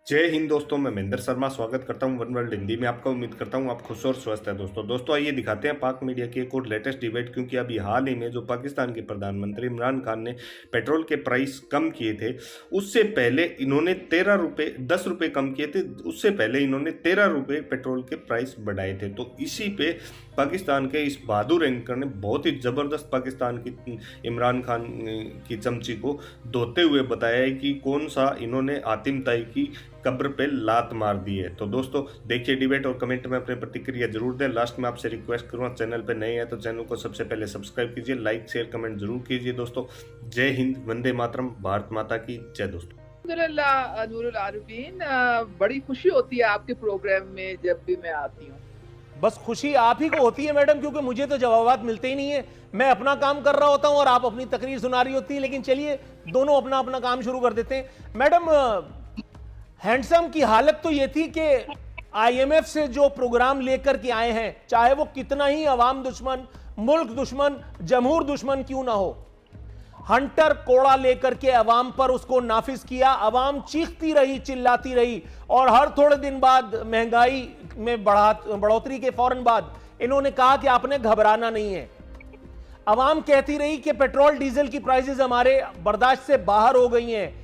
जय हिंद दोस्तों, मैं महेंद्र शर्मा स्वागत करता हूं वन वर्ल्ड हिंदी में आपका। उम्मीद करता हूं आप खुश और स्वस्थ हैं। दोस्तों आइए दिखाते हैं पाक मीडिया की एक और लेटेस्ट डिबेट, क्योंकि अभी हाल ही में जो पाकिस्तान के प्रधानमंत्री इमरान खान ने पेट्रोल के प्राइस कम किए थे, उससे पहले इन्होंने 13 रुपये 10 रुपये कम किए थे। उससे पहले इन्होंने 13 रुपये पेट्रोल के प्राइस बढ़ाए थे। तो इसी पे पाकिस्तान के इस बहादुर एंकर ने बहुत ही ज़बरदस्त पाकिस्तान की इमरान खान की चमची को धोते हुए बताया है कि कौन सा इन्होंने आतिम ताई की कब्र पे लात मार दी है। तो दोस्तों देखिए डिबेट और कमेंट में अपनी प्रतिक्रिया जरूर दें। लास्ट में आपसे रिक्वेस्ट करूँगा, चैनल पे नए हैं तो चैनल को सबसे पहले सब्सक्राइब कीजिए, लाइक शेयर कमेंट जरूर कीजिए। दोस्तों जय हिंद, वंदे मातरम, भारत माता की जय। दोस्तों नूरुल आरिफीन, बड़ी खुशी होती है आपके प्रोग्राम में जब भी मैं आती हूँ। बस खुशी आप ही को होती है मैडम, क्योंकि मुझे तो जवाबात मिलते ही नहीं है। मैं अपना काम कर रहा होता हूं और आप अपनी तकरीर सुना रही होती है। लेकिन चलिए दोनों अपना अपना काम शुरू कर देते हैं। मैडम, हैंडसम की हालत तो ये थी कि आईएमएफ से जो प्रोग्राम लेकर के आए हैं, चाहे वो कितना ही अवाम दुश्मन, मुल्क दुश्मन, जमहूर दुश्मन क्यों ना हो, हंटर कोड़ा लेकर के अवाम पर उसको नाफिज किया। अवाम चीखती रही, चिल्लाती रही, और हर थोड़े दिन बाद महंगाई में बढ़ोतरी के फौरन बाद इन्होंने कहा कि आपने घबराना नहीं है। अवाम कहती रही कि पेट्रोल डीजल की प्राइसेस हमारे बर्दाश्त से बाहर हो गई हैं।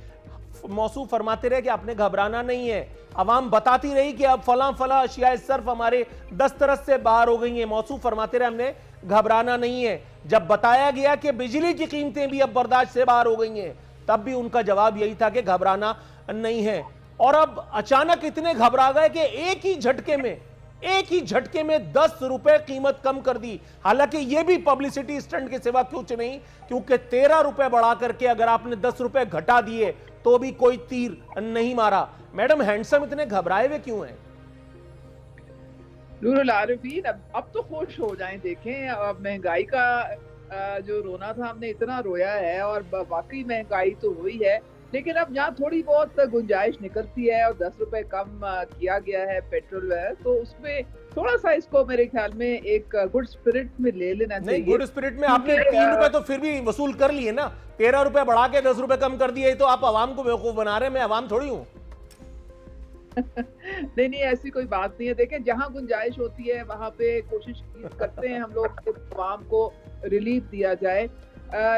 मौसूफ फरमाते रहे कि आपने घबराना नहीं है। अवाम बताती रही कि अब फला फला अशिया सर्फ हमारे दस्तरस से बाहर हो गई हैं। मौसूफ फरमाते रहे हमने घबराना नहीं है। जब बताया गया कि बिजली की कीमतें भी अब बर्दाश्त से बाहर हो गई हैं, तब भी उनका जवाब यही था कि घबराना नहीं है। और अब अचानक इतने घबरा गए कि एक ही झटके में 10 रुपए कीमत कम कर दी। हालांकि यह भी पब्लिसिटी स्टंट के सिवा कुछ नहीं, क्योंकि 13 रुपए बढ़ा करके अगर आपने 10 रुपए घटा दिए तो भी कोई तीर नहीं मारा। मैडम, हैंडसम इतने घबराए हुए क्यों हैं? नूरुल आरिफीन, अब तो खुश हो जाएं। देखें, अब महंगाई का जो रोना था, हमने इतना रोया है और वाकई महंगाई तो हुई है। लेकिन अब यहाँ थोड़ी बहुत गुंजाइश निकलती है और 10 रुपए कम किया गया है पेट्रोल है, तो उसमें थोड़ा सा इसको मेरे ख्याल में एक गुड स्पिरिट में ले लेना चाहिए। नहीं, गुड स्पिरिट में आपने 3 रुपए तो फिर भी वसूल कर लिए ना। 13 रुपए बढ़ा के 10 रुपए कम कर दिए, तो आप आवाम को बेवकूफ बना रहे हैं। मैं आवाम थोड़ी हूँ। नहीं, ऐसी कोई बात नहीं है। देखें, जहां गुंजाइश होती है वहां पे कोशिश करते हैं हम लोग कि आवाम को रिलीफ दिया जाए।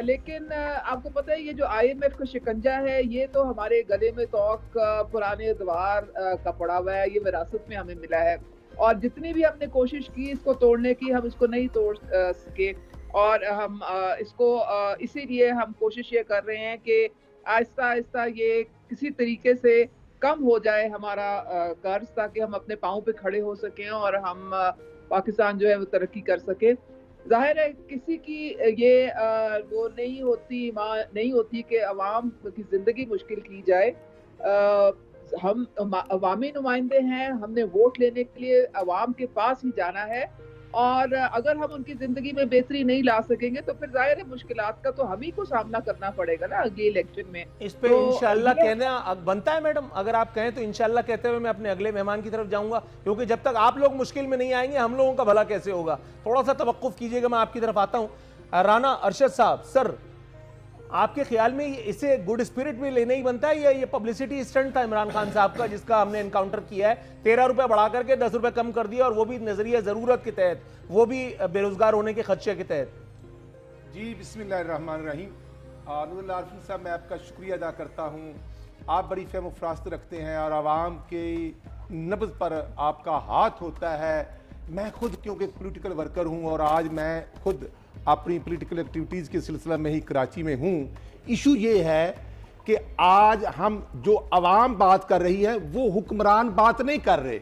लेकिन आपको पता है, ये जो आईएमएफ का शिकंजा है, ये तो हमारे गले में तोक पुराने द्वार का पड़ा हुआ है। ये विरासत में हमें मिला है, और जितनी भी हमने कोशिश की इसको तोड़ने की, हम इसको नहीं तोड़ सके। और हम इसको इसीलिए हम कोशिश ये कर रहे हैं कि आहिस्ता आहिस्ता ये किसी तरीके से कम हो जाए हमारा कर्ज, ताकि हम अपने पाँव पे खड़े हो सकें और हम पाकिस्तान जो है वो तरक्की कर सके। जाहिर है किसी की ये वो नहीं होती कि अवाम की जिंदगी मुश्किल की जाए। हम अवामी नुमाइंदे हैं, हमने वोट लेने के लिए अवाम के पास ही जाना है, और अगर हम उनकी जिंदगी में बेहतरी नहीं ला सकेंगे तो फिर जाहिर है मुश्किलात का तो हम ही को सामना करना पड़ेगा ना अगले इलेक्शन में। इस पे तो इंशाल्लाह कहना बनता है। मैडम, अगर आप कहें तो इंशाल्लाह कहते हुए मैं अपने अगले मेहमान की तरफ जाऊंगा, क्योंकि जब तक आप लोग मुश्किल में नहीं आएंगे हम लोगों का भला कैसे होगा। थोड़ा सा तवक्कुफ कीजिएगा, मैं आपकी तरफ आता हूं। राना अरशद साहब, सर, आपके ख्याल में इसे गुड स्पिरिट में लेना ही बनता है, या ये पब्लिसिटी स्टंट था इमरान खान साहब का, जिसका हमने एनकाउंटर किया है? 13 रुपए बढ़ा करके 10 रुपए कम कर दिया, और वो भी नजरिया जरूरत के तहत, वो भी बेरोजगार होने के खदशे के तहत। जी, बिस्मिल्लाहिर्रहमानिर्रहीम। नूरुल आरिफीन साहब, मैं आपका शुक्रिया अदा करता हूँ। आप बड़ी फहम फरास्त रखते हैं और आवाम के नब्ज़ पर आपका हाथ होता है। मैं खुद क्योंकि पॉलिटिकल वर्कर हूँ और आज मैं खुद अपनी पॉलिटिकल एक्टिविटीज़ के सिलसिले में ही कराची में हूँ। इशू ये है कि आज हम जो आवाम बात कर रही है वो हुक्मरान बात नहीं कर रहे।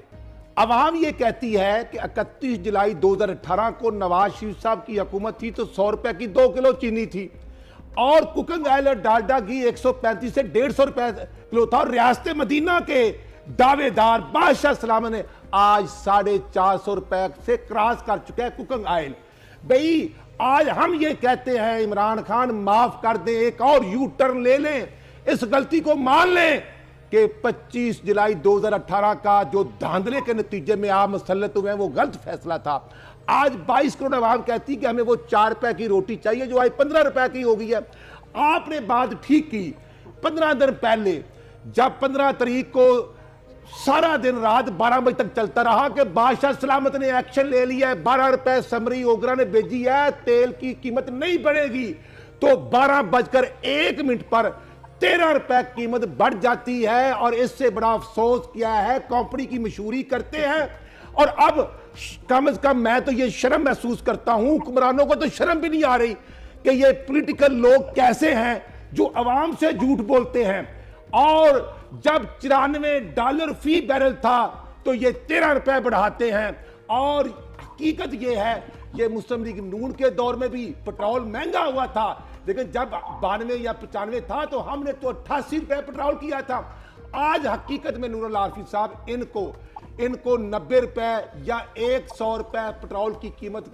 आवाम ये कहती है कि 31 जुलाई 2018 को नवाज शरीफ साहब की हुकूमत थी तो 100 रुपए की 2 किलो चीनी थी, और कुकिंग ऑयल और डालडा घी 135 से 150 रुपए किलो था, और रियासत मदीना के दावेदार बादशाह सलाम ने आज 450 रुपए से क्रॉस कर चुका है कुकिंग ऑयल। भाई, आज हम ये कहते हैं इमरान खान माफ कर दें, एक और यू टर्न ले लें, इस गलती को मान लें कि 25 जुलाई 2018 का जो धांधले के नतीजे में आप मुसल्लत हुए हैं वो गलत फैसला था। आज 22 करोड़ आवाम कहती है कि हमें वो 4 रुपए की रोटी चाहिए, जो आज 15 रुपए की हो गई है। आपने बात ठीक की। 15 दिन पहले जब 15 तारीख को सारा दिन रात 12 बजे तक चलता रहा कि बादशाह सलामत ने एक्शन ले लिया है, 12 रुपए समरी ओगरा ने भेजी है, तेल की कीमत नहीं बढ़ेगी। तो 12:01 पर 13 रुपए कीमत बढ़ जाती है और इससे बड़ा अफसोस किया है, कंपनी की मशहूरी करते हैं। और अब कम से कम मैं तो ये शर्म महसूस करता हूं, हुक्मरानों को तो शर्म भी नहीं आ रही कि ये पॉलिटिकल लोग कैसे हैं जो अवाम से झूठ बोलते हैं। और जब $94 फी बैरल था तो ये 13 रुपए बढ़ाते हैं। और हकीकत ये है, ये मुस्लिम लीग नून के दौर में भी पेट्रोल महंगा हुआ था, लेकिन जब 92 या 95 था तो हमने तो 88 रुपए पेट्रोल किया था। आज हकीकत में नूरुल आरफी साहब इनको 90 रुपए या 100 रुपए पेट्रोल की कीमत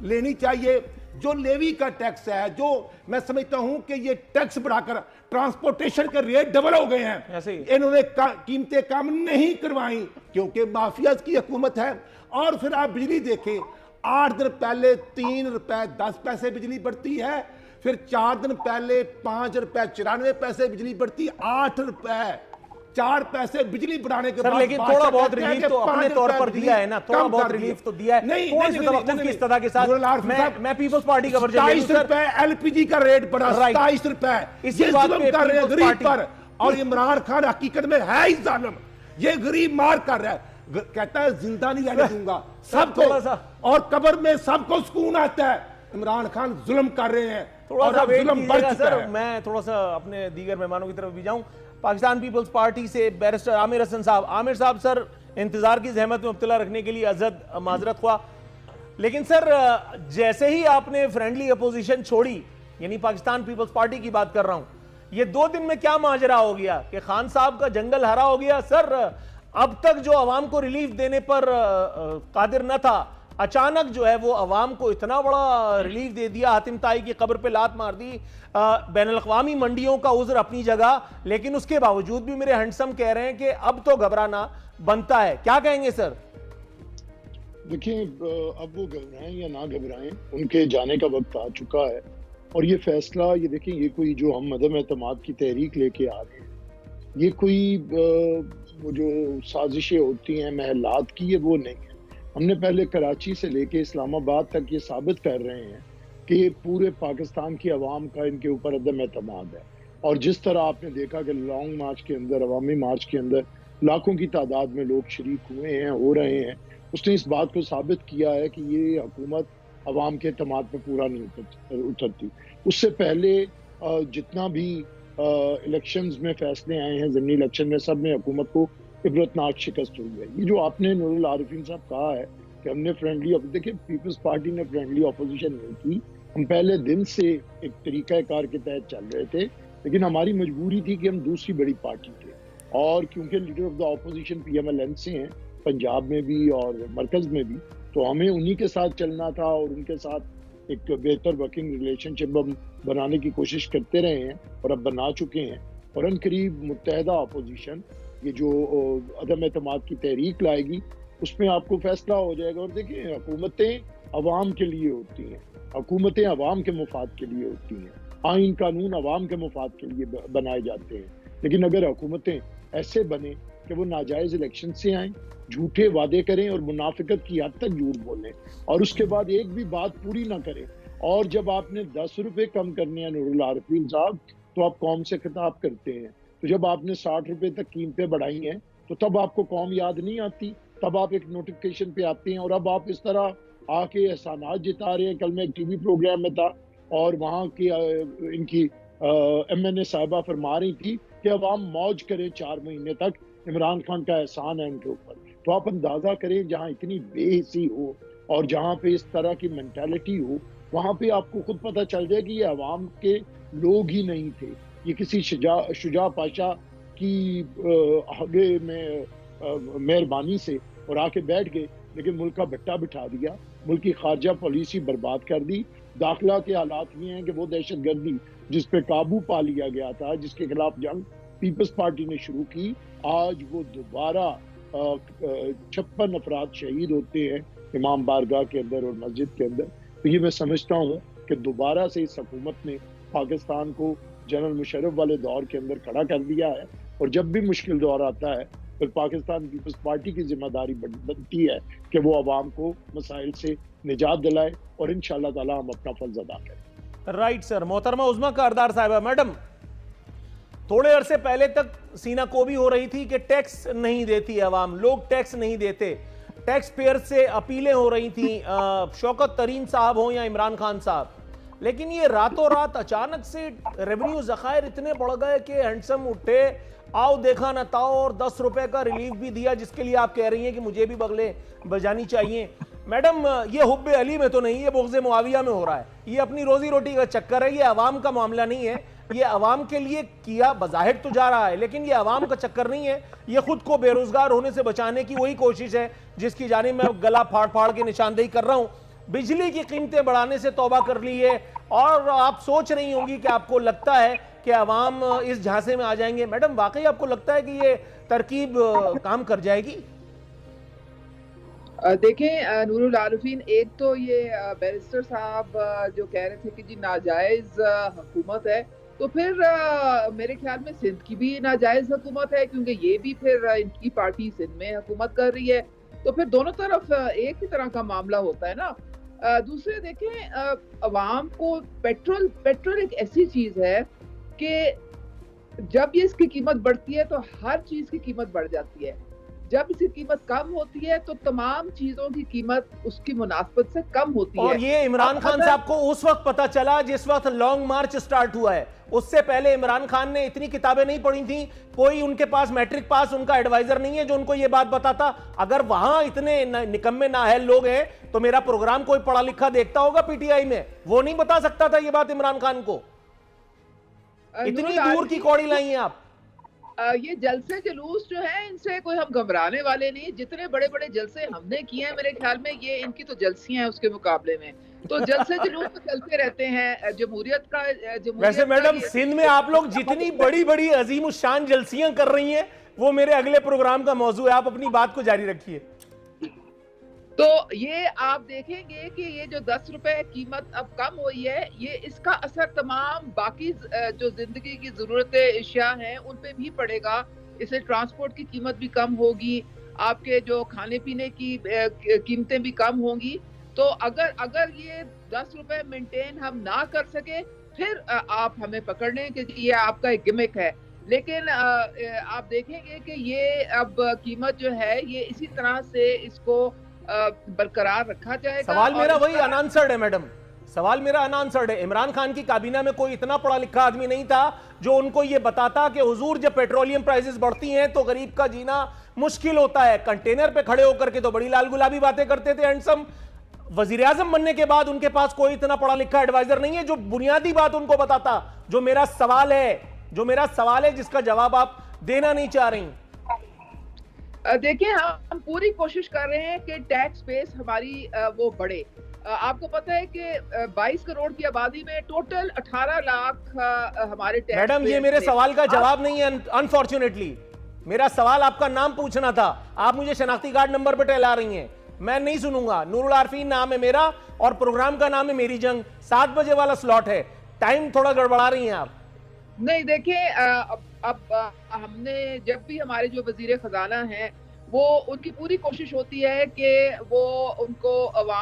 लेनी चाहिए। जो लेवी का टैक्स है, जो मैं समझता हूं कि ये टैक्स बढ़ाकर ट्रांसपोर्टेशन के रेट डबल हो गए हैं, इन्होंने कीमतें कम नहीं करवाई क्योंकि माफिया की हुकूमत है। और फिर आप बिजली देखें, 8 दिन पहले 3 रुपए 10 पैसे बिजली बढ़ती है, फिर 4 दिन पहले 5 रुपए 94 पैसे बिजली बढ़ती, 8 रुपए 4 पैसे बिजली बढ़ाने के बाद लेकिन थोड़ा बहुत रिलीफ तो अपने तौर पर दिया है ना, थोड़ा बहुत रिलीफ तो दिया है। नहीं, किस तरह के साथ मैं पीपल्स पार्टी का वर्जन 27 रुपए एलपीजी का रेट बढ़ा, 27 रुपए इसी बात पे कर रहे हैं गरीब पर। और इमरान खान हकीकत में है ही जालिम, ये गरीब मार कर रहा है, कहता है जिंदा नहीं रहने दूंगा सबको, और कब्र में सबको सुकून आता है। इमरान खान जुल्म कर रहे हैं, थोड़ा सा जुल्म बढ़ चुका है। मैं थोड़ा सा अपने दीगर मेहमानों की तरफ भी जाऊं। पाकिस्तान पीपल्स पार्टी से बैरिस्टर आमिर हसन साहब। आमिर साहब, सर इंतजार की जहमत में मुब्तला रखने के लिए अजद माजरत हुआ, लेकिन सर जैसे ही आपने फ्रेंडली अपोजिशन छोड़ी, यानी पाकिस्तान पीपल्स पार्टी की बात कर रहा हूं, ये 2 दिन में क्या माजरा हो गया कि खान साहब का जंगल हरा हो गया। सर अब तक जो अवाम को रिलीफ देने पर कादिर न था, अचानक जो है वो अवाम को इतना बड़ा रिलीफ दे दिया, हातिम ताई की कब्र पे लात मार दी। बैनुल अक़वामी मंडियों का उज़्र अपनी जगह, लेकिन उसके बावजूद भी मेरे हैंडसम कह रहे हैं कि अब तो घबराना बनता है। क्या कहेंगे सर? देखिए, अब वो घबराएं या ना घबराएं, उनके जाने का वक्त आ चुका है। और ये फैसला, ये देखिए, ये कोई जो हम अदम एतमाद की तहरीक लेके आ रहे हैं, ये कोई वो जो साजिशें होती हैं महलात की, ये वो नहीं है। हमने पहले कराची से लेके इस्लामाबाद तक ये साबित कर रहे हैं कि पूरे पाकिस्तान की आवाम का इनके ऊपर अदम एतमाद है। और जिस तरह आपने देखा कि लॉन्ग मार्च के अंदर, अवामी मार्च के अंदर लाखों की तादाद में लोग शरीक हुए हैं, हो रहे हैं, उसने इस बात को साबित किया है कि ये हुकूमत अवाम के एतमाद पर पूरा नहीं उतरती। उससे पहले जितना भी इलेक्शंस में फैसले आए हैं, ज़मीनी इलेक्शन में, सब में हुकूमत को इबरतनाक शिकस्त हुई है। ये जो आपने नूरुल आरिफीन साहब कहा है कि हमने फ्रेंडली, देखिए पीपल्स पार्टी ने फ्रेंडली अपोजिशन नहीं की, हम पहले दिन से एक तरीक़ाकार के तहत चल रहे थे, लेकिन हमारी मजबूरी थी कि हम दूसरी बड़ी पार्टी थे। और क्योंकि leader of the opposition PMLN से हैं, पंजाब में भी और मरकज़ में भी, तो हमें उन्हीं के साथ चलना था और उनके साथ एक बेहतर वर्किंग रिलेशनशिप हम बनाने की कोशिश करते रहे हैं और अब बना चुके हैं। और अनकरीब मुत्तहदा अपोजिशन, ये जो अदम एतमाद की तहरीक लाएगी, उसमें आपको फैसला हो जाएगा। और देखिए, हुकूमतें अवाम के लिए होती हैं, हुकूमतें अवाम के मुफाद के लिए होती हैं, आइन कानून अवाम के मुफाद के लिए बनाए जाते हैं। लेकिन अगर हुकूमतें ऐसे बने कि वो नाजायज़ इलेक्शन से आएँ, झूठे वादे करें और मुनाफिकत की हद तक झूठ बोलें और उसके बाद एक भी बात पूरी ना करें, और जब आपने 10 रुपये कम करने हैं नूरुल आरिफीन साहब, तो आप कौम से खिताब करते हैं। तो जब आपने 60 रुपये तक कीमतें बढ़ाई हैं, तो तब आपको कौम याद नहीं आती, तब आप एक नोटिफिकेशन पे आते हैं और अब आप इस तरह आके एहसानात जिता रहे हैं। कल मैं एक TV प्रोग्राम में था और वहाँ की इनकी MNA साहिबा फरमा रही थी कि अवाम मौज करें 4 महीने तक, इमरान खान का एहसान है उनके ऊपर। तो आप अंदाजा करें, जहाँ इतनी बेहिसी हो और जहाँ पे इस तरह की मेंटालिटी हो, वहाँ पे आपको खुद पता चल जाए कि ये अवाम के लोग ही नहीं थे, ये किसी शुजा पाशा की आगे में मेहरबानी से और आके बैठ गए, लेकिन मुल्क का भट्टा बिठा दिया, मुल्क की खारजा पॉलिसी बर्बाद कर दी। दाखिला के हालात ये हैं कि वो दहशतगर्दी जिस पे काबू पा लिया गया था, जिसके खिलाफ जंग पीपल्स पार्टी ने शुरू की, आज वो दोबारा 56 अफराद शहीद होते हैं इमाम बारगाह के अंदर और मस्जिद के अंदर। तो ये मैं समझता हूँ कि दोबारा से इस हुकूमत ने पाकिस्तान को जनरल मुशर्रफ वाले दौर के अंदर खड़ा कर दिया है। और जब भी मुश्किल दौर आता है फिर पाकिस्तान पीपल्स पार्टी की जिम्मेदारी बनती है कि वो अवाम को मसाइल से निजात दिलाए और इंशाअल्लाह ताला हम अपना फर्ज अदा करें। Right sir. मोहतरमा उज़्मा कारदार साहिबा, मैडम थोड़े अरसे पहले तक सीना कोबी हो रही थी कि टैक्स नहीं देती अवाम, लोग टैक्स नहीं देते, टैक्स पेयर से अपीलें हो रही थी, शौकत तरीन साहब हो या इमरान खान साहब, लेकिन ये रातों रात अचानक से रेवेन्यू ज़खायर इतने बढ़ गए कि हैंडसम उठे, आओ देखा न ताओ, और 10 रुपए का रिलीफ भी दिया, जिसके लिए आप कह रही हैं कि मुझे भी बगले बजानी चाहिए। मैडम ये हुब्बे अली में तो नहीं, ये बुग़्ज़े मुआविया में हो रहा है, ये अपनी रोजी रोटी का चक्कर है, ये अवाम का मामला नहीं है, ये अवाम के लिए किया बज़ाहिर तो जा रहा है, लेकिन ये अवाम का चक्कर नहीं है, ये खुद को बेरोजगार होने से बचाने की वही कोशिश है जिसकी जानिब मैं गला फाड़ फाड़ के निशानदेही कर रहा हूं। बिजली की कीमतें बढ़ाने से तौबा कर ली है, और आप सोच रही होंगी कि आपको लगता है कि अवाम इस झांसे में आ जाएंगे। मैडम वाकई आपको लगता है कि ये तरकीब काम कर जाएगी? देखें नूरुल आरिफीन, एक तो ये बैरिस्टर साहब जो कह रहे थे कि जी नाजायज हुकूमत है, तो फिर मेरे ख्याल में सिंध की भी नाजायज हुकूमत है, क्योंकि ये भी फिर इनकी पार्टी सिंध में हुकूमत कर रही है, तो फिर दोनों तरफ एक ही तरह का मामला होता है ना। दूसरे देखें, अवाम को पेट्रोल एक ऐसी चीज है कि जब ये इसकी कीमत बढ़ती है तो हर चीज की कीमत बढ़ जाती है, जब इसकी कीमत कम होती है तो तमाम चीजों की कीमत उसकी मुनासबत से कम होती है। और ये इमरान खान साहब को उस वक्त पता चला जिस वक्त लॉन्ग मार्च स्टार्ट हुआ है, उससे पहले इमरान खान ने इतनी किताबें नहीं पढ़ी थी, कोई उनके पास मैट्रिक पास उनका एडवाइजर नहीं है जो उनको ये बात बताता। अगर वहां इतने निकम्मे नाअहल लोग हैं तो मेरा प्रोग्राम कोई पढ़ा लिखा देखता होगा पीटीआई में, वो नहीं बता सकता था ये बात इमरान खान को। इतनी दूर की कौड़ी लाई हैं आप। ये जलसे जुलूस जो है, इनसे कोई हम घबराने वाले नहीं। जितने बड़े बड़े जलसे हमने किए हैं, मेरे ख्याल में ये इनकी तो जलसियां हैं उसके मुकाबले में, तो जलसे जुलूस तो चलते रहते हैं जमहूरियत का। वैसे मैडम सिंध में आप लोग जितनी बड़ी बड़ी अजीम शान जलसियां कर रही हैं, वो मेरे अगले प्रोग्राम का मौजू है, आप अपनी बात को जारी रखिए। तो ये आप देखेंगे कि ये जो 10 रुपए कीमत अब कम हुई है, ये इसका असर तमाम बाकी जो जिंदगी की जरूरतें अशिया हैं उन पे भी पड़ेगा। इससे ट्रांसपोर्ट की कीमत भी कम होगी, आपके जो खाने पीने की कीमतें भी कम होंगी। तो अगर ये 10 रुपए मेंटेन हम ना कर सके, फिर आप हमें पकड़ लें कि ये आपका एक गिमिक है। लेकिन आप देखेंगे कि ये अब कीमत जो है ये इसी तरह से इसको बरकरार रखा जाएगा। सवाल मेरा वही अनआंसर्ड है मैडम, सवाल मेरा अनआंसर्ड है। इमरान खान की काबीना में कोई इतना पढ़ा लिखा आदमी नहीं था जो उनको ये बताता कि हुजूर जब पेट्रोलियम प्राइसेस बढ़ती हैं तो गरीब का जीना मुश्किल होता है। कंटेनर पे खड़े होकर के तो बड़ी लाल गुलाबी बातें करते थे हैंडसम। वजीर आजम बनने के बाद उनके पास कोई इतना पढ़ा लिखा एडवाइजर नहीं है जो बुनियादी बात उनको बताता। जो मेरा सवाल है जिसका जवाब आप देना नहीं चाह रही। देखिए, हम पूरी कोशिश कर रहे हैं कि टैक्स बेस हमारी वो बढ़े। आपको पता है कि 22 करोड़ की आबादी में टोटल 18 लाख हमारे टैक्स। मैडम ये मेरे सवाल का जवाब नहीं है, अनफॉर्चुनेटली। मेरा सवाल आपका नाम पूछना था, आप मुझे शनाख्ती कार्ड नंबर पे टहला रही हैं, मैं नहीं सुनूंगा। नूरुल आरिफीन नाम है मेरा और प्रोग्राम का नाम है मेरी जंग, 7 बजे वाला स्लॉट है, टाइम थोड़ा गड़बड़ा रही हैं आप। नहीं, देखिए अब हमने जब भी हमारे जो वजीर खजाना हैं वो उनकी पूरी कोशिश होती है कि वो उनको अवाम